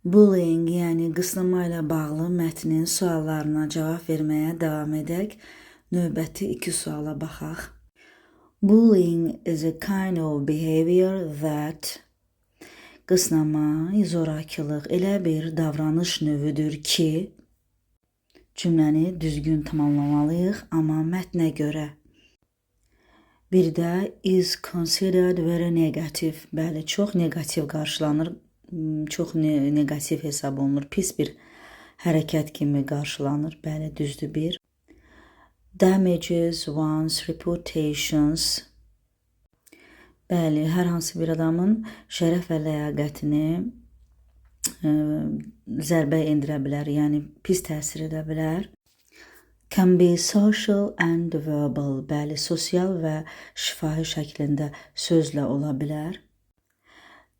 Bullying, yəni qısnama ilə bağlı mətnin suallarına cavab verməyə davam edək. Növbəti 2 suala baxaq. Bullying is a kind of behavior that qısnama, zorakılıq elə bir davranış növüdür ki, cümləni düzgün tamamlamalıyıq, amma mətnə görə. Bir də is considered very negative. Bəli, çox negativ qarşılanır, çox negativ hesab olunur, pis bir hərəkət kimi qarşılanır. Bəli, düzdür bir. Damages one's reputations. Bəli, hər hansı bir adamın şərəf və ləyaqətini zərbə endirə bilər, yəni pis təsir edə bilər. Can be social and verbal. Bəli, sosial və şifahi şəklində sözlə ola bilər.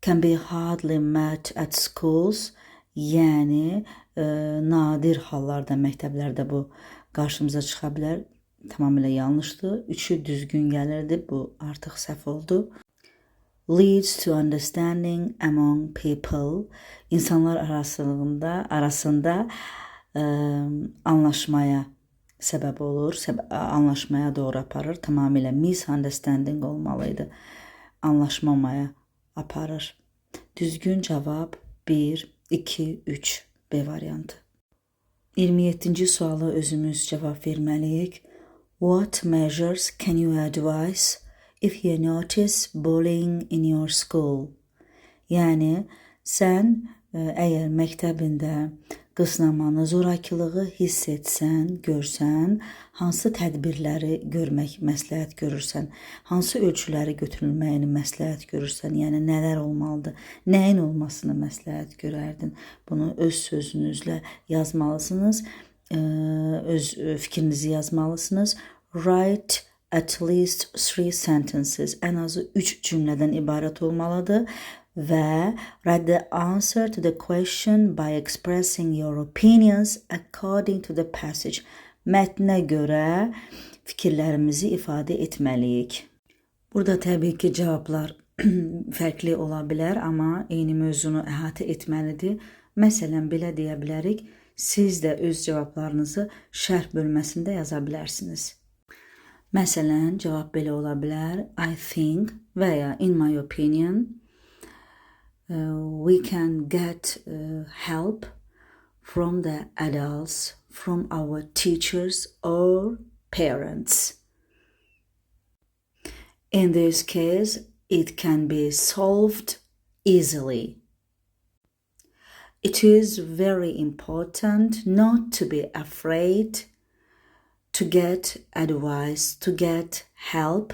Can be hardly met at schools. Yəni nadir hallarda məktəblərdə bu qarşımıza çıxa bilər. Tamamilə yanlışdır. 3-ü düzgün gəlirdi. Bu artıq səhv oldu. Leads to understanding among people. İnsanlar arasında anlaşmaya səbəb olur, anlaşmaya doğru aparır. Tamamilə misunderstanding olmalıydı. Anlaşmamaya aparır. Düzgün cavab 1, 2, 3 B variantı. 27-ci suala özümüz cavab verməliyik. What measures can you advise if you notice bullying in your school? Yəni, sən əgər məktəbində qısnamanı, zorakılığı hiss etsən, görsən, hansı tədbirləri görmək məsləhət görürsən, hansı ölçüləri götürülməyini məsləhət görürsən, yəni nələr olmalıdır, nəyin olmasını məsləhət görərdin. Bunu öz sözünüzlə yazmalısınız, öz fikrinizi yazmalısınız. Write at least 3 sentences, ən azı 3 cümlədən ibarət olmalıdır. Və write the answer to the question by expressing your opinions according to the passage. Mətnə görə fikirlərimizi ifadə etməliyik. Burada təbii ki, cavablar fərqli ola bilər, amma eyni mövzunu əhatə etməlidir. Məsələn, belə deyə bilərik, siz də öz cavablarınızı şərh bölməsində yaza bilərsiniz. Məsələn, cavab belə ola bilər. I think və ya in my opinion, we can get help from the adults, from our teachers or parents. In this case, it can be solved easily. It is very important not to be afraid to get advice, to get help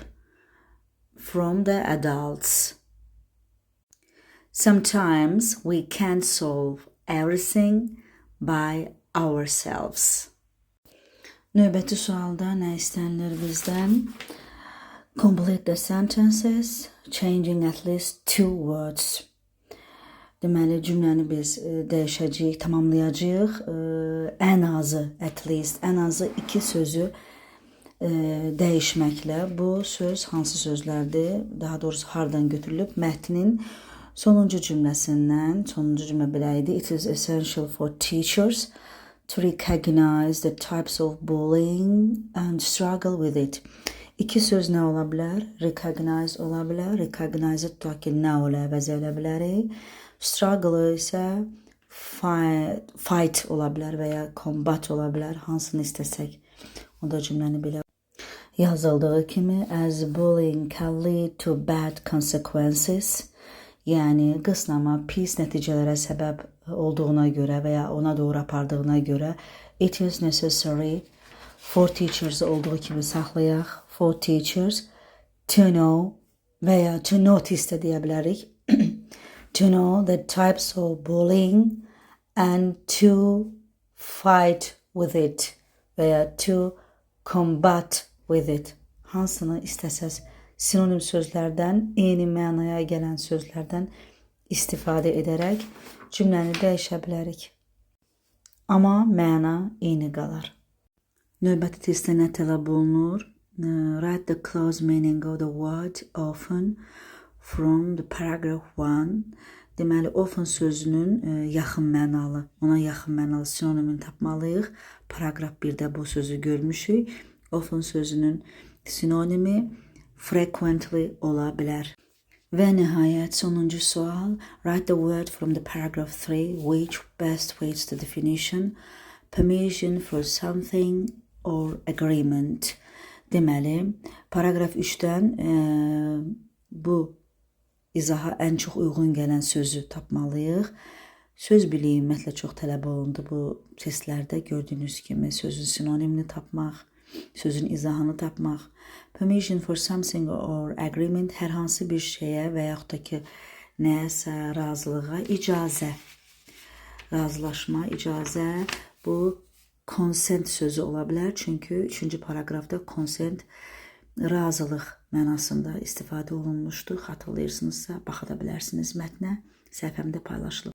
from the adults. Sometimes we can't solve everything by ourselves. Növbəti sualda nə istənilir bizdən? Complete the sentences, changing at least 2 words. Deməli, cümləni biz dəyişəcəyik, tamamlayacağıq. Ən azı, at least, ən azı 2 sözü dəyişməklə. Bu söz hansı sözlərdir? Daha doğrusu hardan götürülüb? Mətnin sonuncu cümləsindən, sonuncu cümlə belə idi. It is essential for teachers to recognize the types of bullying and struggle with it. 2 söz nə ola bilər? Recognize ola bilər. Recognize-ı tutaq ki, nə ola əvəz elə bilərik. Struggle isə fight ola bilər və ya combat ola bilər. Hansını istəsək. O da cümləni belə yazıldığı kimi, as bullying can lead to bad consequences. Yəni, qısnama pis nəticələrə səbəb olduğuna görə və ya ona doğru apardığına görə, it is necessary for teachers olduğu kimi saxlayaq. For teachers to know və ya to notice də deyə bilərik. To know the types of bullying and to fight with it və ya to combat with it. Hansını istəsəz sinonim sözlərdən, eyni mənaya gələn sözlərdən istifadə edərək cümləni dəyişə bilərik. Amma məna eyni qalar. Növbəti testdə nə tələb olunur? Write the close meaning of the word often from the paragraph 1. Deməli, often sözünün yaxın mənalı, ona yaxın mənalı sinonimini tapmalıyıq. Paraqraf 1-də bu sözü görmüşük. Often sözünün sinonimi frequently ola bilər. Və nəhayət sonuncu sual. Write the word from the paragraph 3 which best fits the definition. Permission for something or agreement. Deməli, paraqraf 3-dən bu izaha ən çox uyğun gələn sözü tapmalıyıq. Söz biliyi ümumiyyətlə çox tələb olundu bu testlərdə. Gördüyünüz kimi sözün sinonimini tapmaq, sözün izahını tapmaq. Permission for something or agreement hər hansı bir şeyə və yaxud da ki, nəyəsə razılığa icazə. Razılaşma, icazə. Bu consent sözü ola bilər. Çünki 3-cü paraqrafda consent razılıq mənasında istifadə olunmuşdu. Xatırlayırsınızsa, baxa da bilərsiniz mətnə. Səhifəmdə paylaşılıb.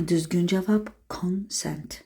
Düzgün cavab consent.